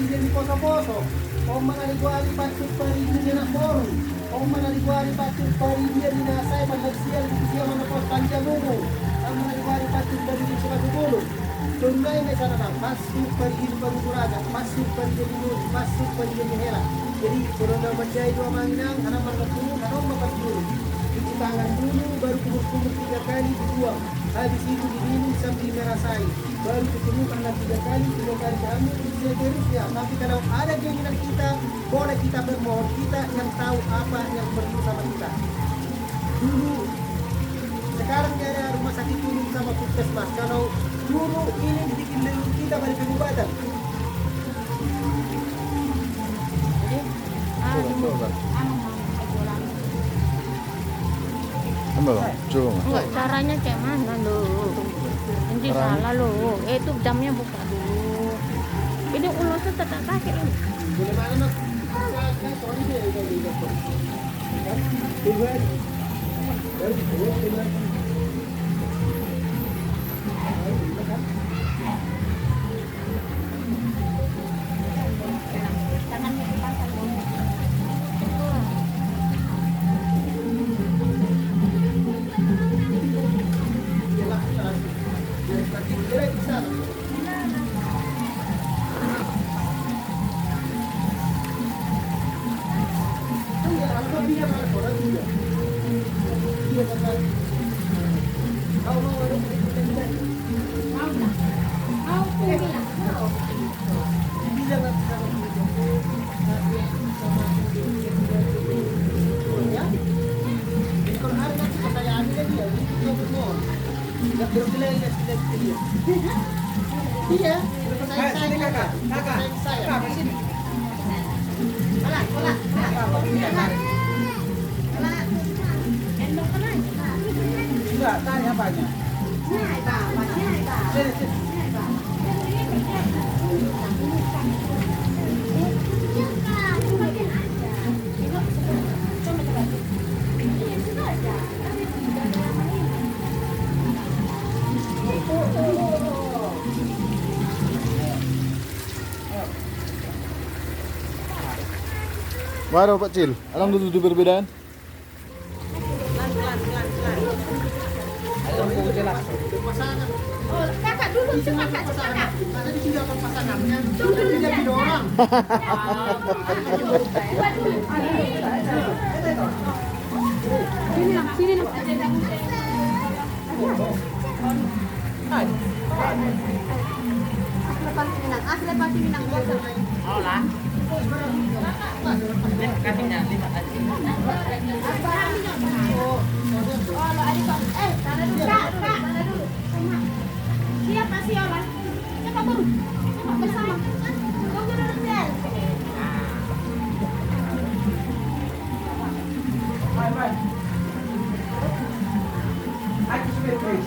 paligyan di poso-poso. O manaliguari patut paligyan na forum. O manaliguari patut paligyan na saya magsiyal siya manapos panjamumo. Ang manaliguari patut paligyan sa magugulong. Tunay na sana bang masuk paligyan paguguraga, masuk paligyan di Nur, masuk paligyan di Hera. Jadi kalau dah baca itu amanginang, anak berkatulu, anak berkatulu. Cuci tangan dulu, baru kumur-kumur 3 kali dibuang. Habis itu diminum sambil merasai. Baru ketemu anak 3 kali kamu seterusnya. Tapi kalau ada keinginan kita, boleh kita bermohon. Kita yang tahu apa yang perlu sama kita. Dulu, sekarang ada rumah sakit umum sama puskesmas. Kalau dulu ini bikin leluhur kita balik pengobatan. Enggak, caranya kayak mana lo? Nanti salah lo. Itu jamnya buka dulu. Ini ulusnya tetap kaki ini. Boleh mana nak? Sorry dia itu dokter. Tuhan. Iya, saya kakak sini. Enggak, tanya apanya? Baru Pak Cil, alam dulu perbedaan. Oh, kakak dulu kakak. Ada di sini apa pasangannya? Dia didorong. Sini. Lepas minang. Oh lah. Siapa sih orang? Coba dulu. Coba bersama. Tunggu dulu deh. Bye. Aku sudah guys.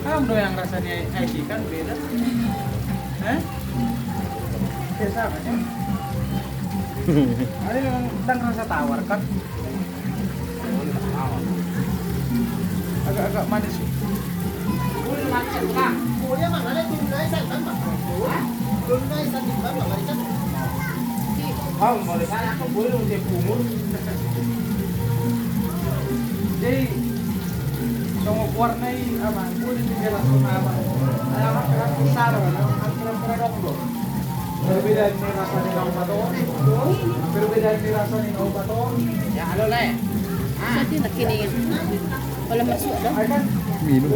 Kamu yang rasanya IC kan beda. Biasa kan ya? Ada yang sedang rasa tawar kan? Agak manis sih. Kuya mah ada tunai santan mah. Tunai santan mah marisan. Oh, boleh kan aku boleh untuk umur. Jadi semua warnai apa? Boleh dijelaskan apa? Alamat kerap besar, alamat kerap dong. Berbeda ini rasanya daun baton. Berbeda ini rasanya daun baton. Ya halo le. Nanti nak kini. Kalau masuk dah. Minum.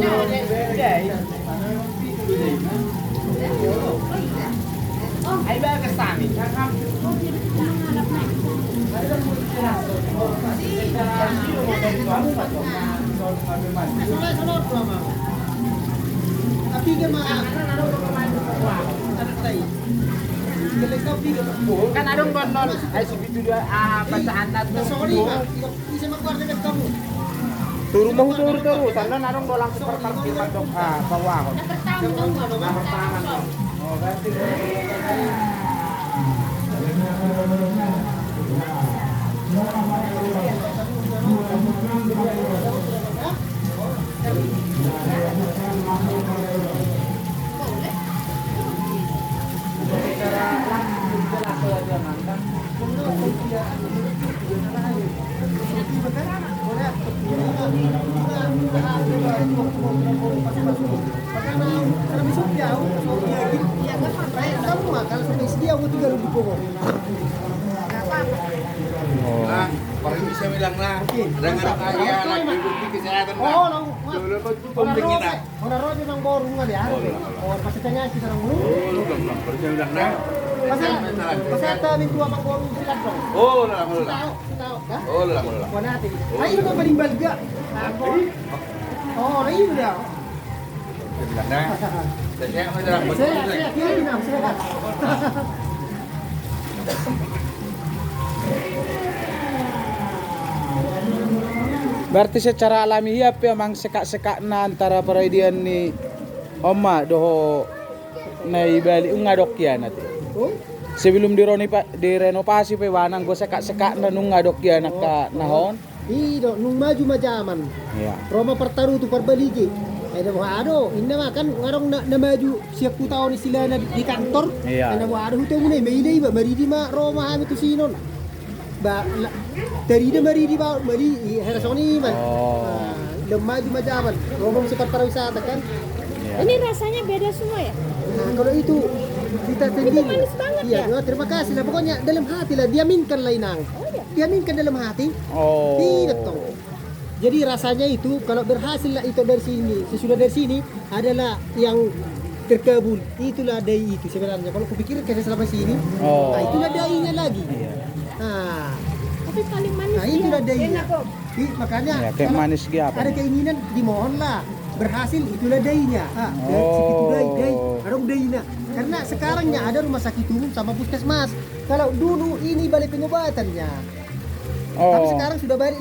Ay ba kasami? Tapi ke mana? Gelek kau bikin. Kan adong bondol. Ay segitu dia bacaan na Sorry ka. Isa magkwarta ka kamu. Turu mau turu sana adong dolang super parkir padok bawah. Oh, berarti Nah, paling bisa bilang nah, dengan kaya lagi bukti kesehatan nah. Oh, nang Dulu kau pembingin nah. Ora rojo nang borong nga dia. Oh, pasitanya kita nang mulu. Berjalan nah. Pasata min tua mang borong sila dong. Oh, lah, lah. Tahu ka? Oh, lah, lah. Wanati. Ayo na balimbal ga. Oh, ayo dia. Bilang nah. Saya menjelang Saya kira na, saya. berarti secara alamiah memang sekak-sekak na antara peraidian ni Oma doho nai bali ungadok ya nanti. Oh, Sebelum direnovasi pe wanang go sekak-sekak na nung ngadok ya naka nahon. ido nung maju majaman. Iya. Roma pertaru tu perbaligi. Ada wado, inna makan ngarong na maju siap ku tahun sila na di kantor. Iya. Ada wado hutu mune meile ba maridi ma Roma hami tu sinon. Ba dari de maridi ba mari herasoni man. Oh. Maju majaman. Roma seperti pariwisata kan. Iya. Ini rasanya beda semua ya? Nah, kalau itu kita sendiri. manis banget iya, ya? terima kasih lah. Pokoknya dalam hati lah, diaminkan lah inang. Diaminkan dalam hati. Oh. Tidak toh. Jadi rasanya itu kalau berhasil lah itu dari sini, sesudah dari sini adalah yang terkabul. Itulah dai itu sebenarnya. Kalau kupikir kerja selama sini, Oh. nah itulah dainya lagi. Iya. Nah, Tapi paling manis nah itulah dia. dainya. Enak kok. Makanya Ya, kayak kalau manis gitu apa? ada keinginan dimohonlah berhasil itulah dainya. Oh. Segitu dai, ada dainya. Karena sekarangnya ada rumah sakit umum sama puskesmas. Kalau dulu ini balik pengobatannya. Tapi Oh. sekarang sudah balik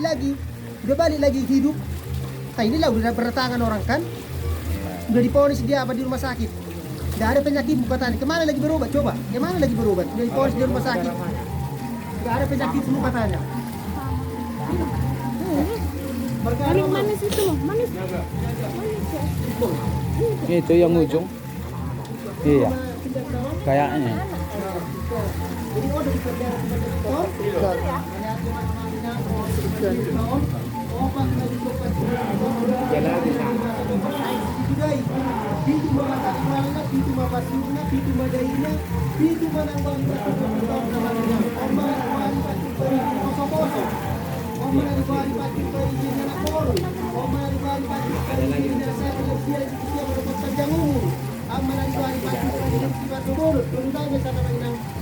lagi hidup. Nah inilah udah berdatangan orang kan. Udah diponis dia apa di rumah sakit. Tidak ada penyakit katanya. Kemana lagi berobat? Coba. Kemana lagi berobat? Udah diponis di rumah sakit. Tidak ada penyakit semua katanya. Paling manis itu, manis. Manis ya. Itu yang ujung. Iya. Kayaknya. Jadi oh dari kerja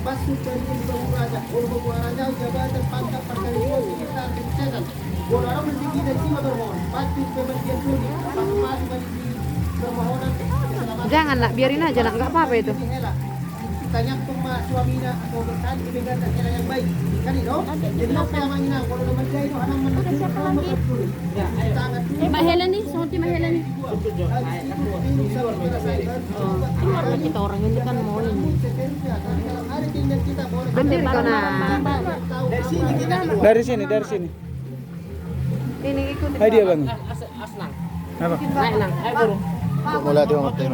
Basut dari Raja, Raja jabatan pangkat perkalian sekitar kesehatan. Orang mentinggi dari sini bermohon. Basut pembagian suni, pangkat bagi permohonan. Jangan nak, biarin aja nak, nggak apa-apa itu. Tanya sama suaminya atau berkan dengan yang baik. Kan itu? Jadi apa yang ingin kalau nomor dia itu anak Ada siapa lagi? Ya, sangat Mbak Helen nih, seperti Mbak Helen nih. Keluar kita orang ini kan mau ini. Ambil barang-barang. Dari sini. Ini ikut. Hai dia bang. Apa? Naik nang, ayo buru. Mulai dia ngerti.